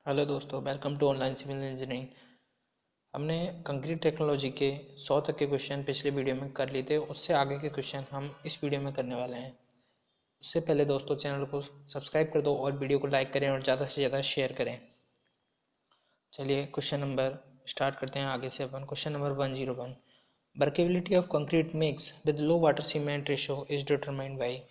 Hello दोस्तों, welcome to online civil engineering. हमने concrete technology के 100 तक के क्वेश्चन पिछले वीडियो में कर लिए थे। उससे आगे के क्वेश्चन हम इस वीडियो में करने वाले हैं। उससे पहले दोस्तों, चैनल को सब्सक्राइब कर दो और वीडियो को लाइक करें और ज़्यादा से ज़्यादा शेयर करें। चलिए क्वेश्चन नंबर स्टार्ट करते हैं आगे से अपन। Question number 101, workability of concrete mix with low water cement ratio is determined by.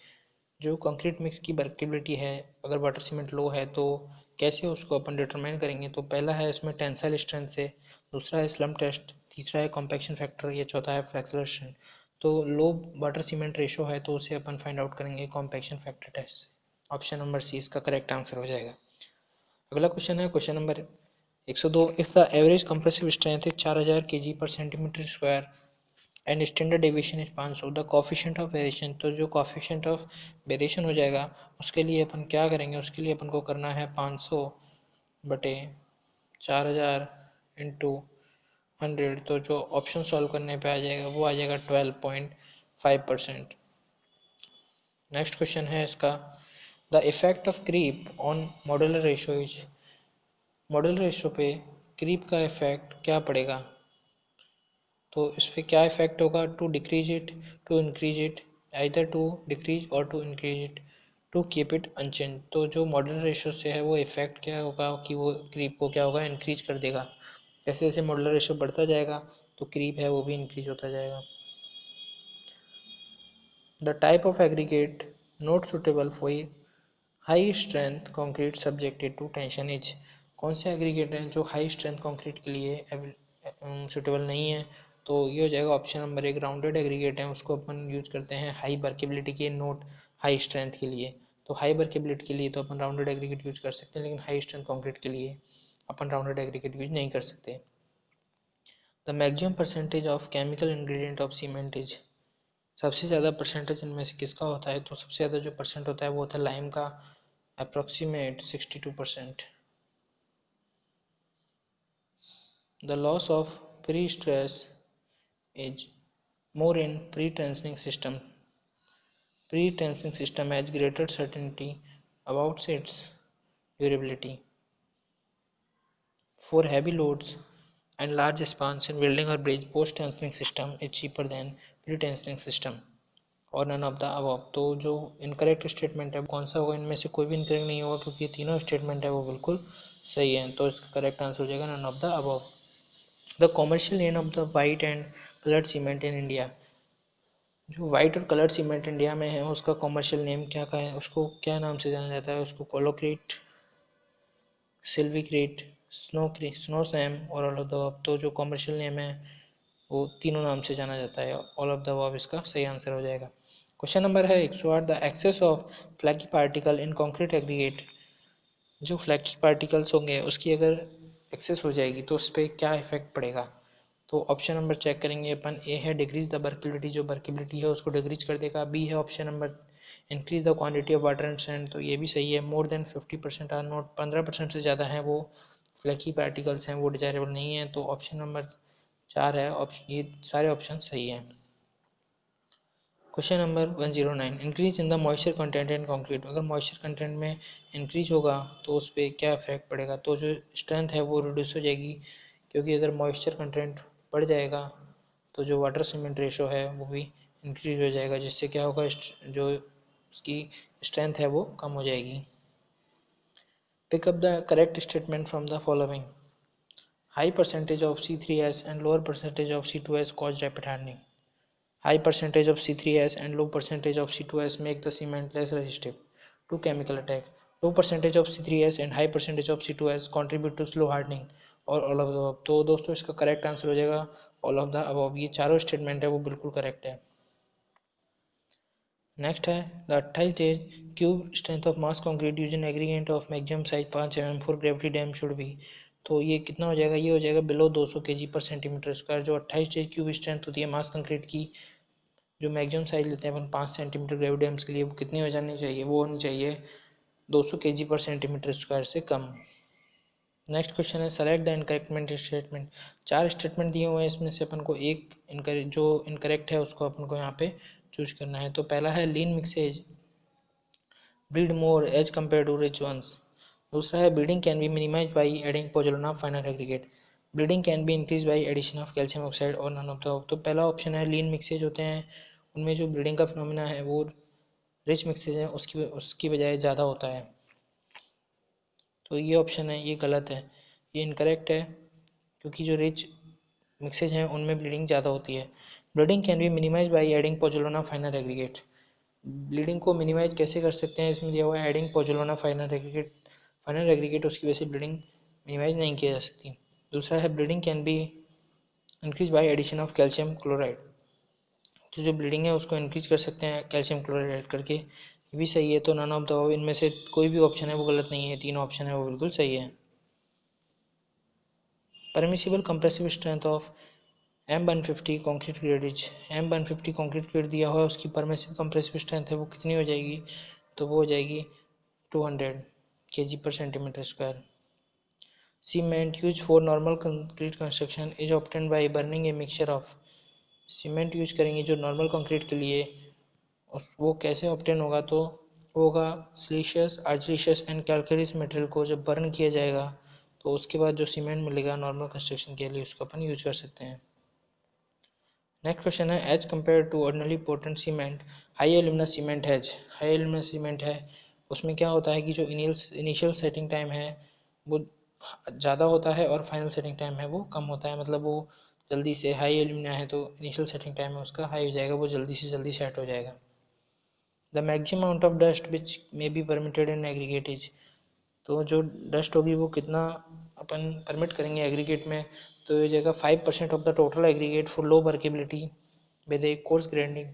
जो कंक्रीट मिक्स की वर्केबिलिटी है, अगर वाटर सीमेंट लो है तो कैसे उसको अपन डिटरमाइन करेंगे। तो पहला है इसमें टेंसाइल स्ट्रेंथ से, दूसरा है स्लम टेस्ट, तीसरा है कॉम्पैक्शन फैक्टर, या चौथा है फ्लेक्सुरल स्ट्रेंथ। तो लो वाटर सीमेंट रेशो है तो उसे अपन फाइंड आउट करेंगे कॉम्पैक्शन फैक्टर टेस्ट से। ऑप्शन नंबर सी इसका करेक्ट आंसर हो जाएगा। अगला क्वेश्चन है question number 102, if the average compressive strength is 4000 kg पर centimetre square and standard deviation is 500, the coefficient of variation. तो जो कोफिशिएंट ऑफ वेरिएशन हो जाएगा उसके लिए अपन क्या करेंगे, उसके लिए अपन को करना है 500 बटे 4000 इंटू 100। तो जो ऑप्शन सॉल्व करने पे आ जाएगा वो आ जाएगा 12.5%। नेक्स्ट क्वेश्चन है इसका, the effect of creep on modular ratio is. Modular ratio पे क्रीप का इफेक्ट क्या पड़ेगा। तो इस पर क्या इफेक्ट होगा, to decrease it, to increase it, either to decrease or to increase it, to keep it unchange. तो जो मॉडुलर रेशो से है वो इफेक्ट क्या होगा कि वो क्रीप को क्या होगा, इंक्रीज कर देगा। जैसे जैसे मॉडुलर रेशो बढ़ता जाएगा तो क्रीप है वो भी इंक्रीज होता जाएगा। The type of aggregate not suitable for high strength concrete subjected to tension is. कौन से एग्रीगेट हैं जो हाई स्ट्रेंथ कंक्रीट के लिए सुटेबल नहीं है। तो ये हो जाएगा ऑप्शन नंबर एक, राउंडेड एग्रीगेट है उसको अपन यूज करते हैं हाई वर्केबिलिटी के, नोट हाई स्ट्रेंथ के लिए। तो हाई वर्केबिलिटी के लिए तो अपन राउंडेड एग्रीगेट यूज कर सकते हैं, लेकिन हाई स्ट्रेंथ कंक्रीट के लिए अपन राउंडेड एग्रीगेट यूज नहीं कर सकते। The maximum percentage of chemical ingredient of cement is. सबसे ज़्यादा परसेंटेज इनमें से किसका होता है। तो सबसे ज़्यादा जो परसेंट होता है वो होता है लाइम का, approximate 62%। The loss of pre-stress is more in pre-tensioning system. Pre-tensioning system has greater certainty about its durability. For heavy loads and large spans in building or bridge, post-tensioning system is cheaper than pre-tensioning system. और none of the above. तो जो incorrect statement है कौन सा होगा, इनमें से कोई भी इनकरेक्ट नहीं होगा क्योंकि ये तीनों स्टेटमेंट है वो बिल्कुल सही है। तो इसका करेक्ट आंसर हो जाएगा none of the above. The commercial name of the white and coloured cement in India. जो वाइट और कलर्ड सीमेंट इंडिया में है उसका कॉमर्शियल नेम क्या का है, उसको क्या नाम से जाना जाता है। उसको कोलोक्रीट, सिल्वीक्रीट, स्नो सैम और ऑल ऑफ द अबव। तो जो कॉमर्शियल नेम है वो तीनों नाम से जाना जाता है। ऑल ऑफ द अबव इसका सही आंसर हो जाएगा। क्वेश्चन नंबर है 108, the excess of flaky particle in concrete aggregate. जो फ्लैकी पार्टिकल्स होंगे उसकी अगर एक्सेस हो जाएगी तो उस पर क्या इफेक्ट पड़ेगा। तो ऑप्शन नंबर चेक करेंगे अपन। ए है डिक्रीज द वर्केबिलिटी, जो वर्केबिलिटी है उसको डिक्रीज कर देगा। बी है option number increase the quantity of water and sand, तो ये भी सही है। मोर देन 50% आर नॉट, 15% से ज़्यादा है वो फ्लैकी पार्टिकल्स हैं वो डिजायरेबल नहीं है। तो ऑप्शन नंबर 4 है ऑप्शन, ये सारे ऑप्शन सही हैं। Question number 109, increase in the moisture content in concrete. अगर मॉइस्चर कंटेंट में इंक्रीज होगा तो उस पर क्या इफेक्ट पड़ेगा। तो जो स्ट्रेंथ है वो रिड्यूस हो जाएगी, क्योंकि अगर मॉइस्चर कंटेंट बढ़ जाएगा तो जो वाटर सीमेंट रेशो है वो भी इंक्रीज हो जाएगा, जिससे क्या होगा, जो उसकी स्ट्रेंथ है वो कम हो जाएगी। Pick up the correct statement from the following. High percentage of C3S and lower percentage of C2S cause rapid hardening. High percentage of C3S and low percentage of C2S make the cement less resistive to chemical attack. Low percentage of C3S and high percentage of C2S contribute to slow hardening और all of the above। तो दोस्तों इसका correct answer हो जाएगा all of the above। ये चारों statement है वो बिल्कुल करेक्ट है। नेक्स्ट है the 28 days cube strength of mass concrete using एग्रीगेंट of maximum size 5 mm for gravity dam should be. तो ये कितना हो जाएगा, ये हो जाएगा बिलो 200 kg पर सेंटीमीटर स्क्वायर। जो 28 डेज क्यूब स्ट्रेंथ होती है मास कंक्रीट की, जो मैक्सिमम साइज लेते हैं अपन 5 सेंटीमीटर ग्रेविटी डैम्स के लिए, वो कितनी हो जानी चाहिए, वो होनी चाहिए 200 kg पर सेंटीमीटर स्क्वायर से कम। नेक्स्ट क्वेश्चन है सेलेक्ट द इनकरेक्ट स्टेटमेंट। चार स्टेटमेंट दिए हुए हैं, इसमें से अपन को एक जो इनकरेक्ट है उसको अपन को यहाँ पे चूज करना है। तो पहला है lean mixes breed more as compare to rich ones. दूसरा है bleeding can be minimise by adding pozzolana final aggregate, bleeding can be increase by addition of calcium oxide or none of the. तो पहला option है lean mixes होते हैं, उनमें जो bleeding का फिनोमिना है वो रिच मिक्सेज है उसकी बजाय ज़्यादा होता है। तो ये ऑप्शन है ये गलत है, ये इनकरेक्ट है, क्योंकि जो रिच मिक्सेज हैं उनमें ब्लीडिंग ज़्यादा होती है। Bleeding can be minimise by adding pozzolana final aggregate, bleeding को मिनिमाइज कैसे कर सकते हैं, इसमें दिया हुआ है एडिंग पोजोलाना फाइनल एग्रीगेट उसकी वजह से ब्लीडिंग मिनिमाइज नहीं की जा सकती। दूसरा है bleeding can be increase by addition of calcium chloride, तो जो ब्लीडिंग है उसको इंक्रीज कर सकते हैं कैल्शियम क्लोराइड ऐड करके, ये भी सही है। तो नन ऑफ द इनमें से कोई भी ऑप्शन है वो गलत नहीं है, तीनों ऑप्शन है वो बिल्कुल सही है। Permissible compressive strength of M150 concrete grade is, M150 concrete grade दिया हुआ है, उसकी परमिसिबल कंप्रेसिव स्ट्रेंथ है वो कितनी हो जाएगी, तो वो हो जाएगी 200 kg/cm²। Cement use for normal concrete construction is obtained by burning a mixture of, cement use करेंगे जो नॉर्मल कंक्रीट के लिए, वो कैसे ऑब्टेन होगा, तो होगा सिलिशियस आर्जिलिशियस एंड कैल्केरियस मटेरियल को जब बर्न किया जाएगा तो उसके बाद जो सीमेंट मिलेगा नॉर्मल कंस्ट्रक्शन के लिए उसको अपन यूज कर सकते हैं। नेक्स्ट क्वेश्चन है as compare to ordinary Portland cement high alumina cement has, high alumina cement है उसमें क्या होता है कि जो इनिशियल सेटिंग टाइम है वो ज़्यादा होता है और फाइनल सेटिंग टाइम है वो कम होता है, मतलब वो जल्दी से, हाई एल्यूमिना है तो इनिशियल सेटिंग टाइम है उसका हाई हो जाएगा, वो जल्दी से जल्दी सेट हो जाएगा। The maximum amount of dust which may be permitted in aggregate is, तो जो डस्ट होगी वो कितना अपन परमिट करेंगे एग्रीगेट में, तो ये जाएगा 5% of the total aggregate for low workability with A course grinding.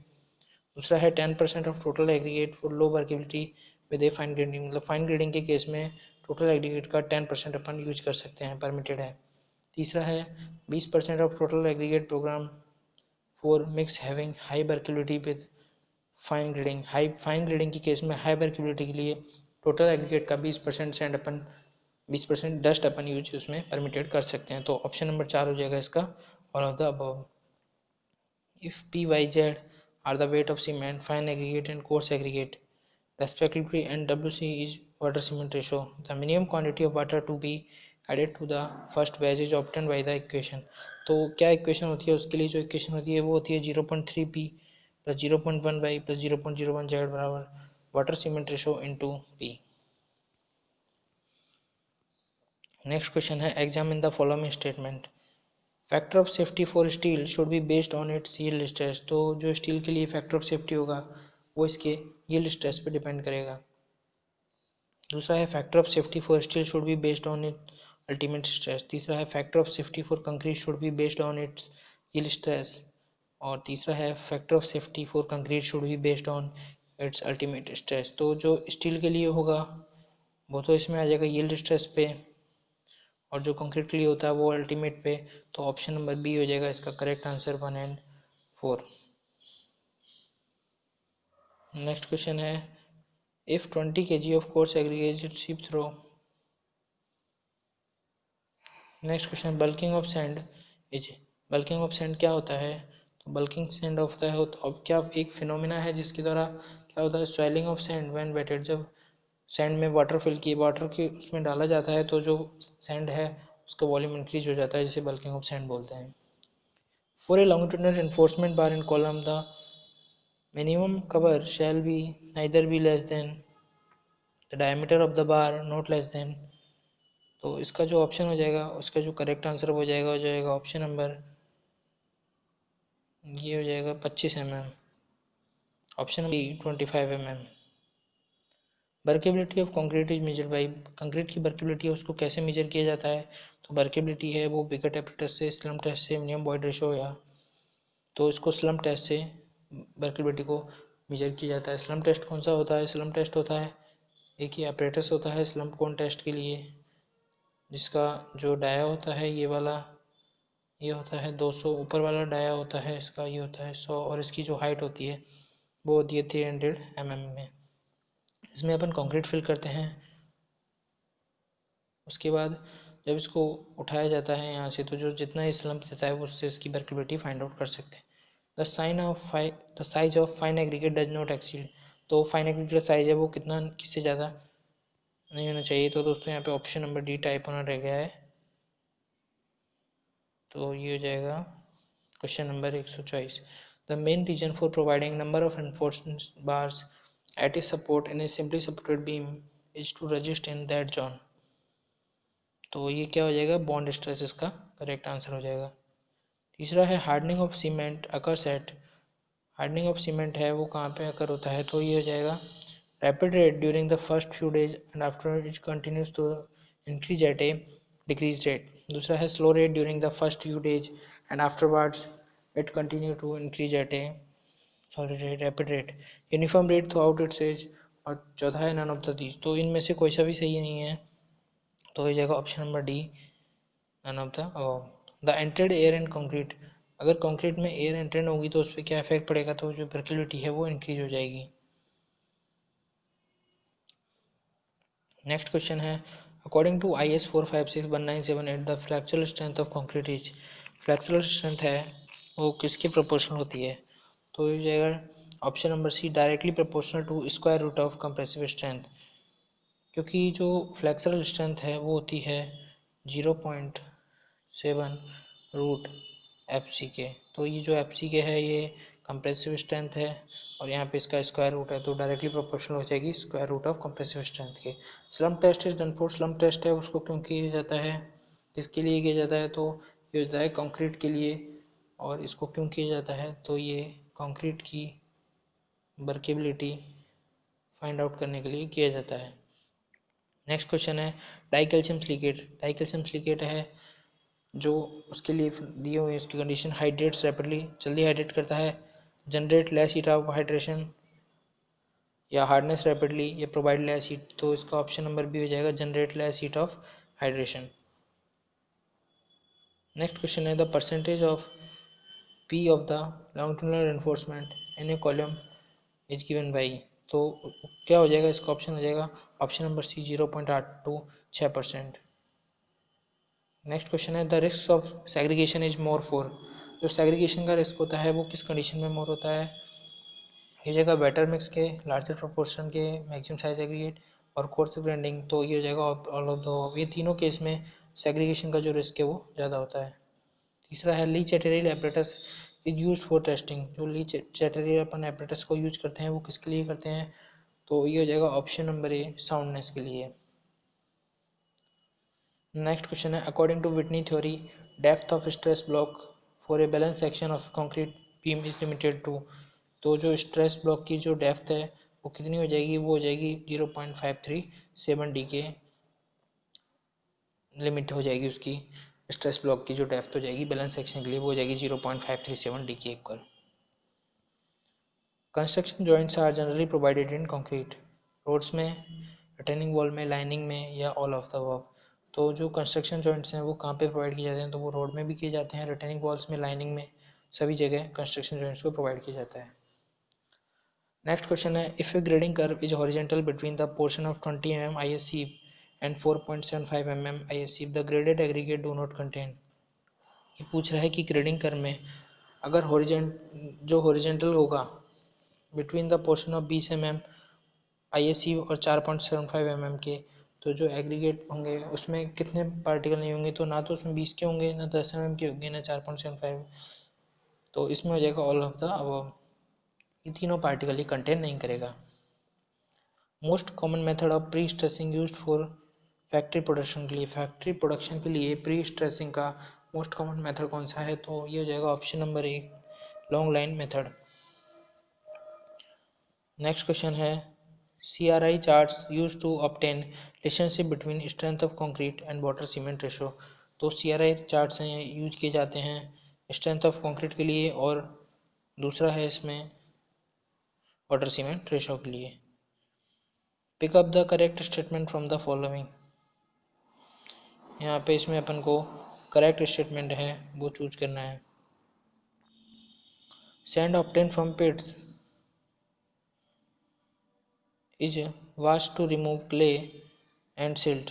दूसरा है 10% of total aggregate for low workability with a fine grinding, मतलब फाइन ग्राइंडिंग के केस में टोटल एग्रीगेट का 10% अपन यूज कर सकते हैं, परमिटेड है। तीसरा है 20% of total aggregate program for mix having high workability with fine grading, fine grading की केस में हाई वर्केबिलिटी के लिए टोटल एग्रीगेट का 20% सेंड अपन 20% डस्ट अपन यूज उसमें परमिटेड कर सकते हैं। तो ऑप्शन नंबर 4 हो जाएगा इसका all of the above. If P Y Z are the weight of cement fine aggregate and coarse aggregate respectively and WC is water cement ratio, the minimum quantity of water to be added to the first batch is obtained by the equation। तो क्या equation होती है उसके लिए, जो equation होती है वो होती है 0.3 P plus 0.1 Y plus 0.01 Z बराबर water cement ratio into P. Next question है examine the following statement, factor of safety for steel should be based on its yield stress, तो जो स्टील के लिए फैक्टर ऑफ सेफ्टी होगा वो इसके yield stress पे डिपेंड करेगा। दूसरा है factor of safety for steel should be based on it ultimate stress, तीसरा है factor of safety for concrete should be based on its yield stress, और तीसरा है factor of safety for concrete should be based on it's ultimate stress. तो जो steel के लिए होगा वो तो इसमें आ जाएगा यील्ड स्ट्रेस पे, और जो कंक्रीट के लिए होता है वो अल्टीमेट पे, तो ऑप्शन नंबर बी हो जाएगा इसका correct answer 1 and 4। Next question है if 20 kg of coarse aggregated ship throw, next question bulking of sand is, bulking of sand क्या होता है, तो बल्किंग सैंड होता है अब क्या एक फिनोमिना है जिसके द्वारा क्या होता है swelling of sand when wetted, जब सैंड में वाटर फिल किए वाटर के उसमें डाला जाता है तो जो सैंड है उसका वॉल्यूम इंक्रीज हो जाता है, जिसे बल्किंग ऑफ सैंड बोलते हैं। For a longitudinal enforcement bar in column the minimum cover shall be neither be less than the diameter of the bar not less than, तो इसका जो ऑप्शन हो जाएगा उसका जो करेक्ट आंसर हो जाएगा ऑप्शन नंबर ये हो जाएगा 25 mm, option number 25 mm। Workability of concrete is measured by, concrete की वर्केबिलिटी है उसको कैसे मेजर किया जाता है, तो वर्केबिलिटी है वो बिगट एपरेटस से स्लम टेस्ट से मिनिमम बॉयड रेशो या, तो इसको स्लम टेस्ट से वर्केबिलिटी को मेजर किया जाता है। स्लम टेस्ट कौन सा होता है, स्लम टेस्ट होता है एक ही एपरेटस होता है स्लम कोन टेस्ट के लिए, जिसका जो डाया होता है ये वाला ये होता है 200, ऊपर वाला डाया होता है इसका ये होता है 100, और इसकी जो हाइट होती है वो होती है 300 mm में। इसमें अपन कंक्रीट फिल करते हैं, उसके बाद जब इसको उठाया जाता है यहाँ से तो जो जितना ही स्लम्प देता है वो उससे इसकी वर्केबिलिटी फाइंड आउट कर सकते हैं। The size of fine aggregate does not exceed, तो फाइन एग्रीगेट साइज है वो कितना किससे ज़्यादा नहीं होना चाहिए। तो दोस्तों यहाँ पे ऑप्शन नंबर डी टाइप होना रह गया है, तो ये हो जाएगा question number 124। The main reason for providing number of enforcement bars at a support in a simply supported beam is to resist in that zone. तो ये क्या हो जाएगा, बॉन्ड स्ट्रेस इसका करेक्ट आंसर हो जाएगा। तीसरा है hardening of cement occurs at, hardening of cement है वो कहाँ पे अकर होता है, तो ये हो जाएगा rapid rate during the first few days and after it continues to increase at a decrease rate. दूसरा है slow rate during the first few days and afterwards it continue to increase at a sorry rapid rate, uniform rate throughout its age. और चौथा है none of the these. तो इनमें से कोई सा भी सही नहीं है, तो हो जाएगा option number D none of the the entered air in concrete. अगर कंक्रीट में एयर एंटर होगी तो उस पर क्या इफेक्ट पड़ेगा, तो जो परक्यूलिटी है वो इंक्रीज हो जाएगी। नेक्स्ट क्वेश्चन है according to IS 4561978 the flexural strength of concrete is, flexural strength है वो किसके प्रोपोर्शनल होती है, तो ये हो जाएगा option number C directly proportional to square root of compressive strength. क्योंकि जो फ्लैक्चुरल स्ट्रेंथ है वो होती है 0.7 रूट FC के, तो ये जो FC के है ये कंप्रेसिव स्ट्रेंथ है और यहाँ पे इसका स्क्वायर रूट है, तो डायरेक्टली प्रोपोर्शनल हो जाएगी square root of compressive strength के। Slump test is done for, slump test है उसको क्यों किया जाता है, किसके लिए किया जाता है, तो ये होता है कंक्रीट के लिए। और इसको क्यों किया जाता है, तो ये कंक्रीट की वर्केबिलिटी फाइंड आउट करने के लिए किया जाता है। नेक्स्ट क्वेश्चन है di calcium silicate, di calcium silicate है जो उसके लिए दिए हुए इसकी कंडीशन हाइड्रेट्स रैपिडली, जल्दी हाइड्रेट करता है, generate less heat of hydration, या हार्डनेस रैपिडली, या प्रोवाइड लेस हीट। तो इसका ऑप्शन नंबर बी हो जाएगा generate less heat of hydration. Next question है the percentage of P of the longitudinal reinforcement in a column is given by. तो क्या हो जाएगा, इसका ऑप्शन हो जाएगा option number C 0.826%। Next question है the risk of segregation is more for, जो सेग्रीगेशन का रिस्क होता है वो किस कंडीशन में मोर होता है, ये हो जाएगा बेटर मिक्स के, लार्जर प्रोपोर्शन के, मैक्सिमम साइज एग्रीगेट और कोर्स ग्राइंडिंग। तो ये हो जाएगा ऑल ऑफ द, ये तीनों केस में सेग्रीगेशन का जो रिस्क है वो ज़्यादा होता है। तीसरा है Le Chatelier apparatus is use for testing, जो ली चैटेरियल अपन एपरेटस को यूज करते हैं वो किसके लिए करते हैं, तो ये हो जाएगा ऑप्शन नंबर ए साउंडनेस के लिए। नेक्स्ट क्वेश्चन है according to Whitney theory depth of stress block for a balance section of concrete beam is limited to. तो जो स्ट्रेस ब्लॉक की जो डेप्थ है वो कितनी हो जाएगी, वो हो जाएगी 0.537 डी के लिमिट हो जाएगी उसकी। स्ट्रेस ब्लॉक की जो डेप्थ हो जाएगी बैलेंस सेक्शन के लिए वो हो जाएगी 0.537 डी के equal. Construction joints are generally provided in concrete, roads में, रिटेनिंग वॉल में, लाइनिंग में, या ऑल ऑफ द अबव। तो जो कंस्ट्रक्शन जॉइंट्स हैं वो कहाँ पे प्रोवाइड किए जाते हैं, तो वो रोड में भी किए जाते हैं, रिटेनिंग वॉल्स में, लाइनिंग में, सभी जगह कंस्ट्रक्शन जॉइंट्स को प्रोवाइड किया जाता है। नेक्स्ट क्वेश्चन है if A grading curve is horizontal between the portion of 20 mm ISC and 4.75 mm ISC the graded aggregate do not contain. ये पूछ रहा है कि ग्रेडिंग कर्व में अगर हॉरिजॉन्टल होगा between the portion of 20 mm ISC और 4.75 mm के, तो जो एग्रीगेट होंगे उसमें कितने पार्टिकल नहीं होंगे, तो ना तो उसमें 20 के होंगे, ना 10 mm के होंगे, ना 4.75, तो इसमें हो जाएगा ऑल ऑफ द अबव, ये तीनों पार्टिकल ही कंटेन नहीं करेगा। Most common method of pre stressing used for factory production के लिए, फैक्ट्री प्रोडक्शन के लिए प्री स्ट्रेसिंग का मोस्ट कॉमन मेथड कौन सा है, तो ये हो जाएगा option number A long line method. Next question है CRI charts use to obtain relationship between strength of concrete and water cement ratio. तो CRI चार्ट्स हैं यूज किए जाते हैं स्ट्रेंथ ऑफ कंक्रीट के लिए और दूसरा है इसमें वाटर सीमेंट रेशो के लिए। Pick up the correct statement from the following, यहाँ पे इसमें अपन को करेक्ट स्टेटमेंट है वो चूज करना है। Sand obtain from pits is washed to remove clay and silt.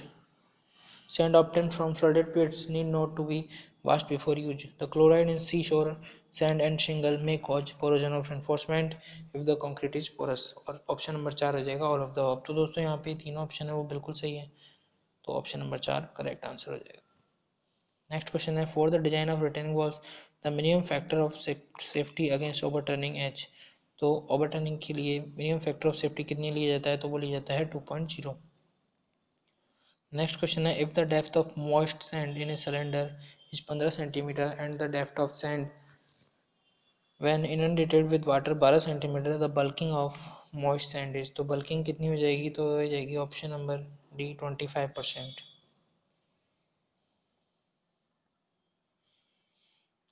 Sand obtained from flooded pits need not to be washed before use. The chloride in seashore sand and shingle may cause corrosion of reinforcement if the concrete is porous। और option number 4 हो जाएगा all of the above. तो दोस्तों यहाँ पे तीनों option है वो बिल्कुल सही है, तो ऑप्शन नंबर 4 करेक्ट आंसर हो जाएगा। नेक्स्ट क्वेश्चन है for the design of retaining walls the minimum factor of safety against overturning is. तो ओवरटर्निंग के लिए मिनिमम फैक्टर ऑफ सेफ्टी कितनी लिया जाता है, तो वो लिया जाता है 2.0। नेक्स्ट क्वेश्चन है if the depth of moist sand in a cylinder is 15 centimetre and the depth of sand when inundated with water 12 centimetre the bulking of moist sand is. तो बल्किंग कितनी हो जाएगी, तो हो जाएगी option number D 25%।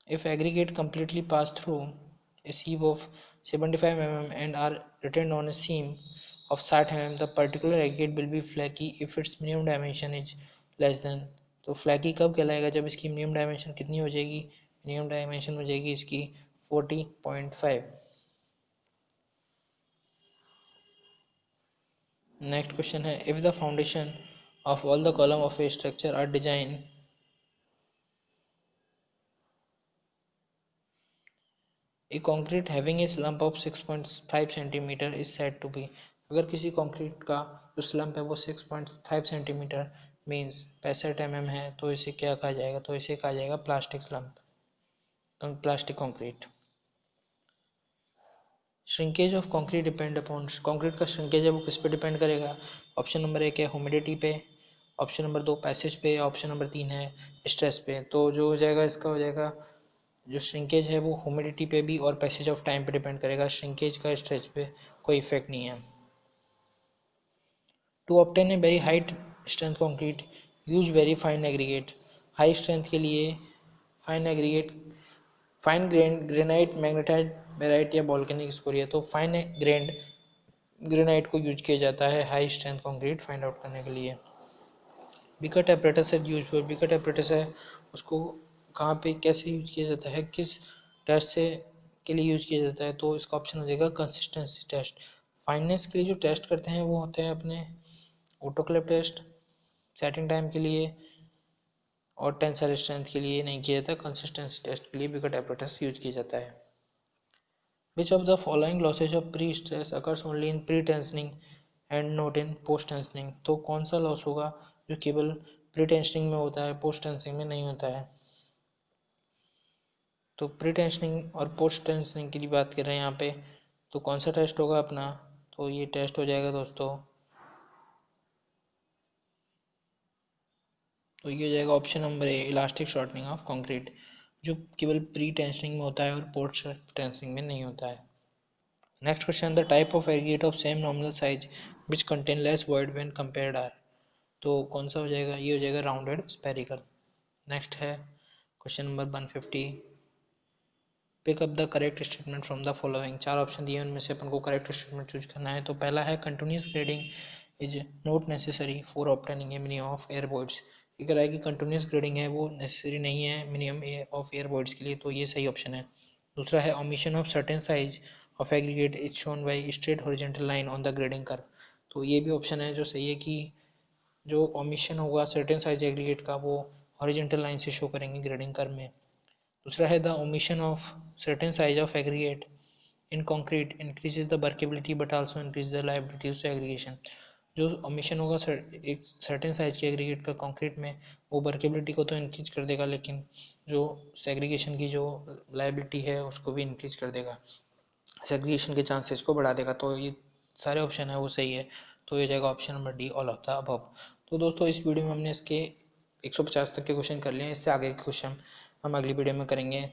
If aggregate completely pass through a sieve of 75 mm and are retained on a seam of 60 mm, the particular aggregate will be flaky if its minimum dimension is less than। तो flaky कब कहलाएगा, जब इसकी minimum dimension कितनी हो जाएगी, minimum dimension हो जाएगी इसकी 40.5। नेक्स्ट क्वेश्चन है if the foundation of all the column of a structure are designed A concrete having a slump of 6.5 centimetre is said to be। अगर किसी कंक्रीट का जो स्लम्प है वो 6.5 सेंटीमीटर मीन्स 65 mm है, तो इसे क्या कहा जाएगा, तो इसे कहा जाएगा plastic slump, plastic concrete. Shrinkage of concrete depend upon, concrete का श्रिंकेज है वो किस पे डिपेंड करेगा। ऑप्शन नंबर 1 है ह्यूमिडिटी पे, ऑप्शन नंबर 2 पैसेज पे, ऑप्शन नंबर 3 है स्ट्रेस पे। तो जो हो जाएगा इसका हो जाएगा जो श्रिंकेज है वो ह्यूमिडिटी पे भी और पैसेज ऑफ टाइम पे डिपेंड करेगा, श्रिंकेज का स्ट्रेच पे कोई इफेक्ट नहीं है। To obtain a very high strength concrete use very fine aggregate. High strength के लिए fine aggregate, fine granite, magnetite, barite या वोल्केनिक स्कोरिया। तो फाइन ग्रेन्ड ग्रेनाइट को यूज किया जाता है high strength concrete find out करने के लिए। बिकट एपरेटस है यूज फॉर, बिकट एपरेटस है उसको कहाँ पे कैसे यूज किया जाता है, किस टेस्ट से के लिए यूज किया जाता है, तो इसका ऑप्शन हो जाएगा कंसिस्टेंसी टेस्ट। फाइननेस के लिए जो टेस्ट करते हैं वो होते हैं अपने ऑटोक्लेव टेस्ट सेटिंग टाइम के लिए, और टेंसाइल स्ट्रेंथ के लिए नहीं किया जाता, कंसिस्टेंसी टेस्ट के लिए बिकट एपरेटस यूज किया जाता है। Which of the following losses of pre stress occurs only in pre tensioning and not in post tensioning. तो कौन सा लॉस होगा जो केवल प्री टेंशनिंग में होता है, पोस्ट टेंशनिंग में नहीं होता है। तो प्री टेंशनिंग और पोस्ट टेंशनिंग की बात कर रहे हैं यहाँ पे, तो कौन सा टेस्ट होगा अपना, तो ये टेस्ट हो जाएगा दोस्तों, तो ये हो जाएगा option number A elastic shortening of concrete, जो केवल प्री टेंशनिंग में होता है और पोस्ट टेंशनिंग में नहीं होता है। Next question the type of aggregate of same nominal size which contain less void when compared are. तो कौन सा हो जाएगा, ये हो जाएगा राउंडेड स्पेरिकल। नेक्स्ट है question number 150 pick up the correct statement from the following. चार ऑप्शन दिए उनमें से अपन को करेक्ट स्टेटमेंट चूज करना है। तो पहला है continuous grading is not necessary for obtaining A minimum of air voids. ये कह रहा है कि कंटिन्यूस ग्रेडिंग है वो नेसेसरी नहीं है मिनिमम ऑफ एयर वॉइड्स के लिए, तो ये सही ऑप्शन है। दूसरा है omission of certain size of aggregate is shown by straight horizontal line on the grading curve. तो ये भी ऑप्शन है जो सही है कि जो ओमिशन होगा सर्टेन साइज एग्रीगेट का वो हॉरिजॉन्टल लाइन से शो करेंगे ग्रेडिंग कर्व में। दूसरा है the omission of certain size of aggregate in concrete increases the workability but also increase the liability of aggregation. जो ओमिशन होगा एक सर्टेन साइज के एग्रीगेट का कंक्रीट में, वो वर्केबिलिटी को तो इंक्रीज कर देगा लेकिन जो सेग्रीगेशन की जो लायबिलिटी है उसको भी इंक्रीज कर देगा, सेग्रीगेशन के चांसेस को बढ़ा देगा। तो ये सारे ऑप्शन है वो सही है, तो ये जाएगा option number D all of the above. तो दोस्तों इस वीडियो में हमने इसके 150 तक के क्वेश्चन कर लिए हैं, इससे आगे के क्वेश्चन हम अगली वीडियो में करेंगे।